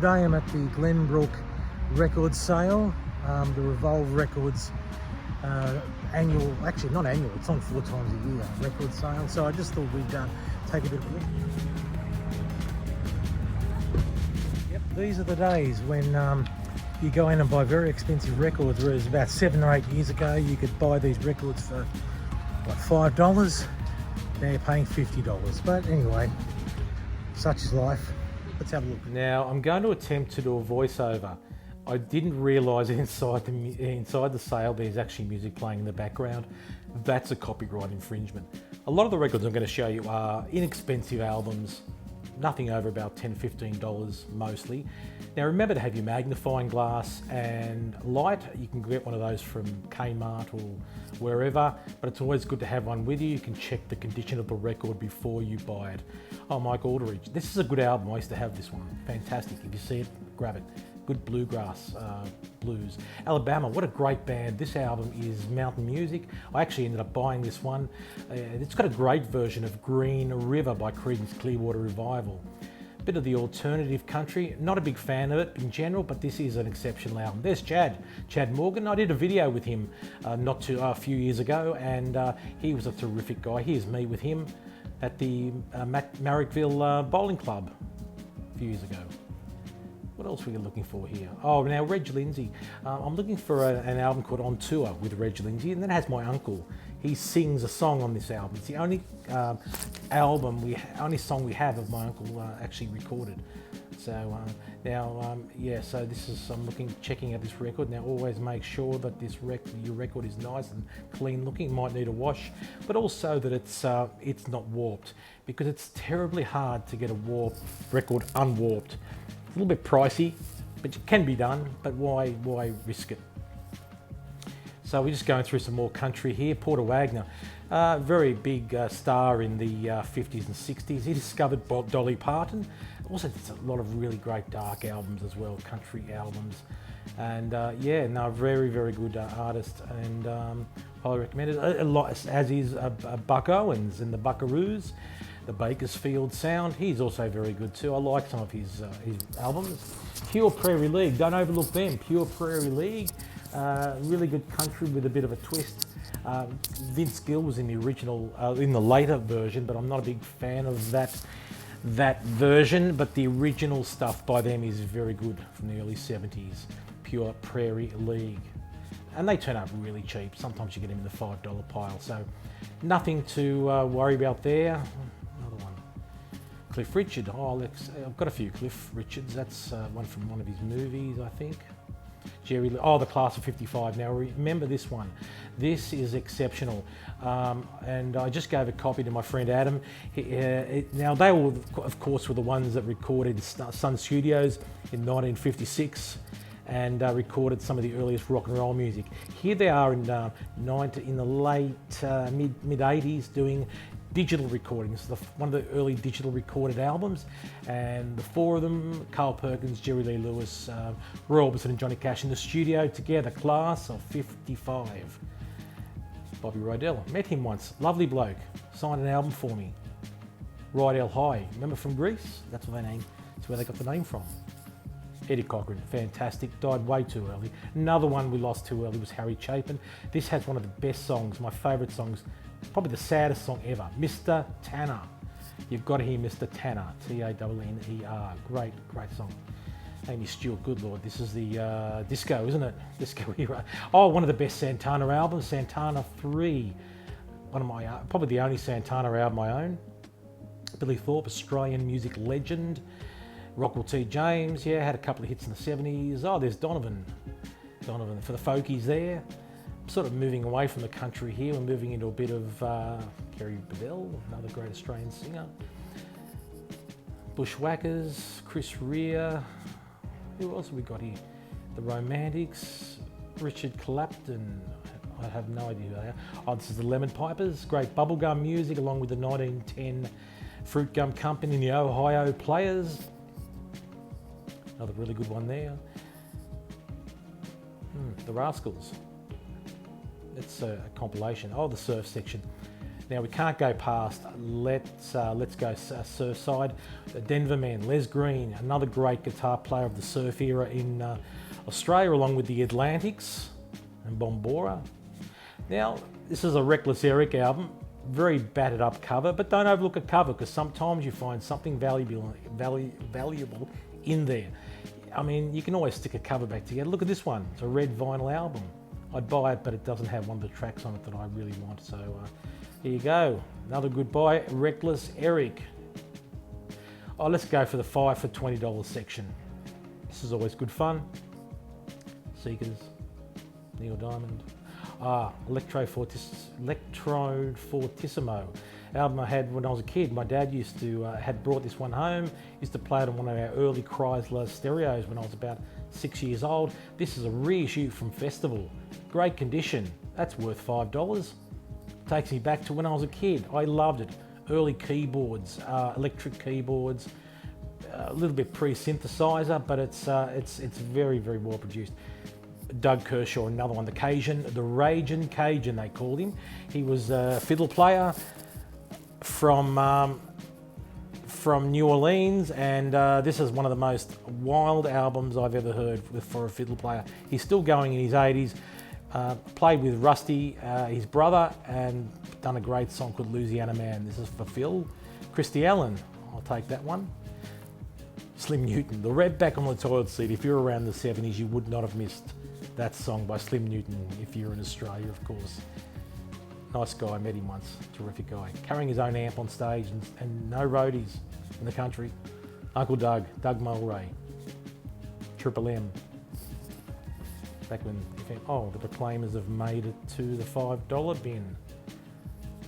today I'm at the Glenbrook Record sale, the Revolve Records annual, actually not annual, it's on 4 times a year record sale. So I just thought we'd take a bit of a look. Yep, these are the days when you go in and buy very expensive records, whereas about 7 or 8 years ago you could buy these records for like $5. Now you're paying $50. But anyway, such is life. Let's have a look. Now I'm going to attempt to do a voiceover. I didn't realise inside the sale there's actually music playing in the background. That's a copyright infringement. A lot of the records I'm going to show you are inexpensive albums, nothing over about $10, $15 mostly. Now remember to have your magnifying glass and light. You can get one of those from Kmart or wherever, but it's always good to have one with you. You can check the condition of the record before you buy it. Oh, Mike Aldridge, this is a good album. I used to have this one. Fantastic. If you see it, grab it. Good bluegrass blues. Alabama, what a great band. This album is mountain music. I actually ended up buying this one. It's got a great version of Green River by Creedence Clearwater Revival. Bit of the alternative country. Not a big fan of it in general, but this is an exceptional album. There's Chad Morgan. I did a video with him a few years ago, and he was a terrific guy. Here's me with him at the Marrickville Bowling Club a few years ago. What else were you looking for here? Oh, now Reg Lindsay. I'm looking for an album called On Tour with Reg Lindsay, and that has my uncle. He sings a song on this album. It's the only only song we have of my uncle actually recorded. So yeah. So this is checking out this record. Now always make sure that your record is nice and clean looking. It might need a wash, but also that it's not warped, because it's terribly hard to get a record unwarped. A little bit pricey, but it can be done, but why risk it? So we're just going through some more country here. Porter Wagner, very big star in the 50s and 60s. He discovered Dolly Parton. Also did a lot of really great dark albums as well, country albums. And very, very good artist, and highly recommended. A lot, as is Buck Owens and the Buckaroos. The Bakersfield Sound, he's also very good too. I like some of his albums. Pure Prairie League, don't overlook them. Pure Prairie League, really good country with a bit of a twist. Vince Gill was in the original, in the later version, but I'm not a big fan of that version. But the original stuff by them is very good from the early 70s. Pure Prairie League. And they turn up really cheap. Sometimes you get them in the $5 pile. So nothing to worry about there. Another one. Cliff Richard. Oh, I've got a few Cliff Richards. That's one from one of his movies, I think. The Class of 55. Now remember this one. This is exceptional. And I just gave a copy to my friend Adam. Now they were, of course, were the ones that recorded Sun Studios in 1956. And recorded some of the earliest rock and roll music. Here they are in the late mid 80s doing digital recordings. One of the early digital recorded albums, and the 4 of them: Carl Perkins, Jerry Lee Lewis, Roy Orbison, and Johnny Cash in the studio together. Class of 55. Bobby Rydell, met him once. Lovely bloke. Signed an album for me. Rydell High. Remember from Greece? That's where they got the name from. Eddie Cochran, fantastic, died way too early. Another one we lost too early was Harry Chapin. This has one of the best songs, my favourite songs, probably the saddest song ever, Mr. Tanner. You've got to hear Mr. Tanner, T-A-N-N-E-R, great song. Amy Stewart, good lord, this is the disco, isn't it? Disco era. Oh, one of the best Santana albums, Santana 3. One of my, probably the only Santana album I own. Billy Thorpe, Australian music legend. Rockwell T. James, had a couple of hits in the 70s. Oh, there's Donovan for the folkies there. Sort of moving away from the country here. We're moving into a bit of Kerry Bedell, another great Australian singer. Bushwhackers, Chris Rea. Who else have we got here? The Romantics, Richard Clapton. I have no idea who they are. Oh, this is the Lemon Pipers. Great bubblegum music, along with the 1910 Fruit Gum Company and the Ohio Players. Another really good one there. The Rascals. It's a compilation. Oh, the Surf section. Now we can't go past. Let's go Surfside. The Denver man, Les Green, another great guitar player of the surf era in Australia, along with the Atlantics and Bombora. Now this is a Reckless Eric album, very battered up cover, but don't overlook a cover because sometimes you find something valuable in there. I mean, you can always stick a cover back together. Look at this one. It's a red vinyl album. I'd buy it, but it doesn't have one of the tracks on it that I really want. So here you go. Another good buy, Reckless Eric. Oh, let's go for the 5 for $20 section. This is always good fun. Seekers, Neil Diamond. Electro Fortissimo. Album I had when I was a kid. My dad used to had brought this one home. Used to play it on one of our early Chrysler stereos when I was about 6 years old. This is a reissue from Festival. Great condition. That's worth $5. Takes me back to when I was a kid. I loved it. Early keyboards, electric keyboards, a little bit pre-synthesizer, but it's very, very well produced. Doug Kershaw, another one, the Cajun, the Ragin' Cajun they called him. He was a fiddle player from New Orleans, and this is one of the most wild albums I've ever heard for a fiddle player. He's still going in his 80s. Played with Rusty, his brother, and done a great song called Louisiana Man. This is for Phil. Christy Allen, I'll take that one. Slim Newton, The Red Back on the Toilet Seat. If you're around the 70s, you would not have missed that song by Slim Newton, if you're in Australia, of course. Nice guy, met him once, terrific guy. Carrying his own amp on stage and no roadies in the country. Uncle Doug, Doug Mulray, Triple M. Back when, the Proclaimers have made it to the $5 bin.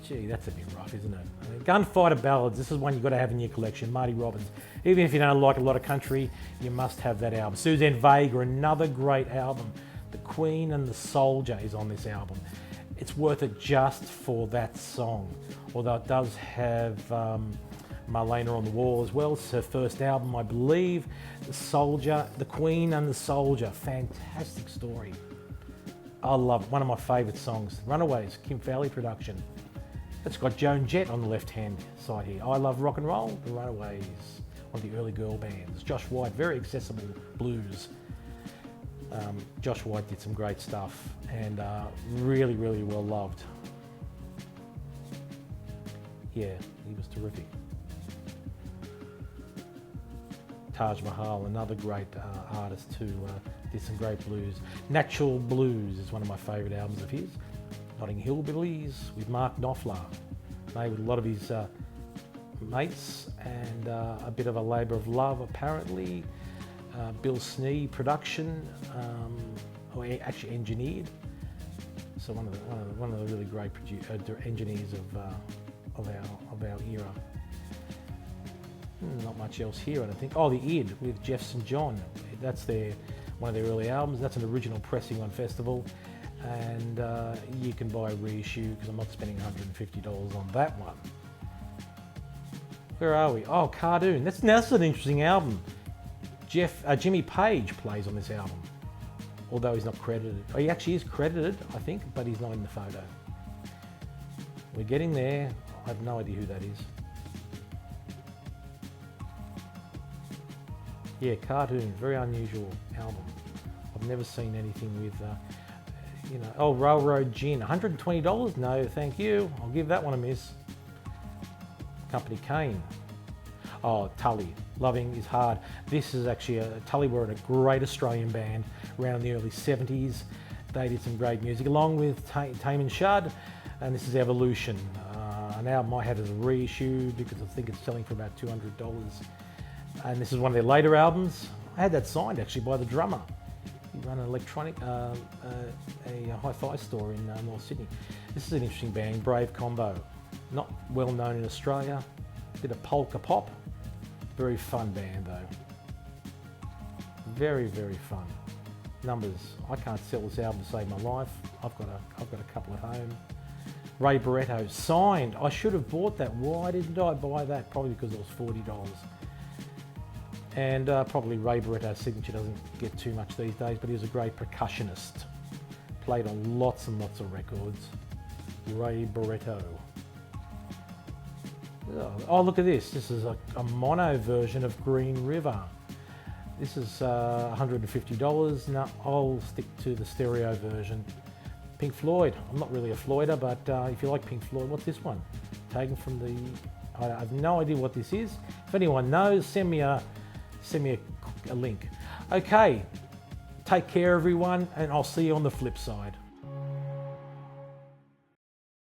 Gee, that's a bit rough, isn't it? I mean, Gunfighter Ballads, this is one you've got to have in your collection. Marty Robbins. Even if you don't like a lot of country, you must have that album. Suzanne Vega, another great album. The Queen and the Soldier is on this album. It's worth it just for that song. Although it does have Marlena on the Wall as well. It's her first album, I believe. The Soldier, The Queen and the Soldier. Fantastic story. I love it. One of my favourite songs. Runaways, Kim Fowley production. It's got Joan Jett on the left-hand side here. I Love Rock and Roll, The Runaways. One of the early girl bands. Josh White, very accessible blues. Josh White did some great stuff and really, really well loved. Yeah, he was terrific. Taj Mahal, another great artist who did some great blues. Natural Blues is one of my favourite albums of his. Notting Hillbillies with Mark Knopfler, made with a lot of his mates, and a bit of a labour of love apparently. Bill Snee production, or actually engineered. So one of the really great engineers of our era. Not much else here, I don't think. Oh, The Id with Jeff St. John. That's one of their early albums. That's an original pressing on Festival, and you can buy a reissue because I'm not spending $150 on that one. Where are we? Oh, Cardoon. That's an interesting album. Jimmy Page plays on this album, although he's not credited. Oh, he actually is credited, I think, but he's not in the photo. We're getting there. I have no idea who that is. Yeah, Cartoon, very unusual album. I've never seen anything with, oh, Railroad Gin, $120? No, thank you. I'll give that one a miss. Company Kane. Oh, Tully, Loving is Hard. This is actually Tully were a great Australian band around the early 70s. They did some great music along with Tame and Shud, and this is Evolution. An album I had as a reissue because I think it's selling for about $200. And this is one of their later albums. I had that signed actually by the drummer. He ran an electronic, a hi-fi store in North Sydney. This is an interesting band, Brave Combo. Not well known in Australia. Bit of polka pop. Very fun band though. Very, very fun. Numbers. I can't sell this album to save my life. I've got a couple at home. Ray Barretto, signed. I should have bought that. Why didn't I buy that? Probably because it was $40. And probably Ray Barretto's signature doesn't get too much these days, but he was a great percussionist. Played on lots and lots of records. Ray Barretto. Oh, look at this. This is a mono version of Green River. This is $150. No, I'll stick to the stereo version. Pink Floyd. I'm not really a Floyder, but if you like Pink Floyd, what's this one? Taken from the... I have no idea what this is. If anyone knows, send me a link. Okay, take care everyone, and I'll see you on the flip side.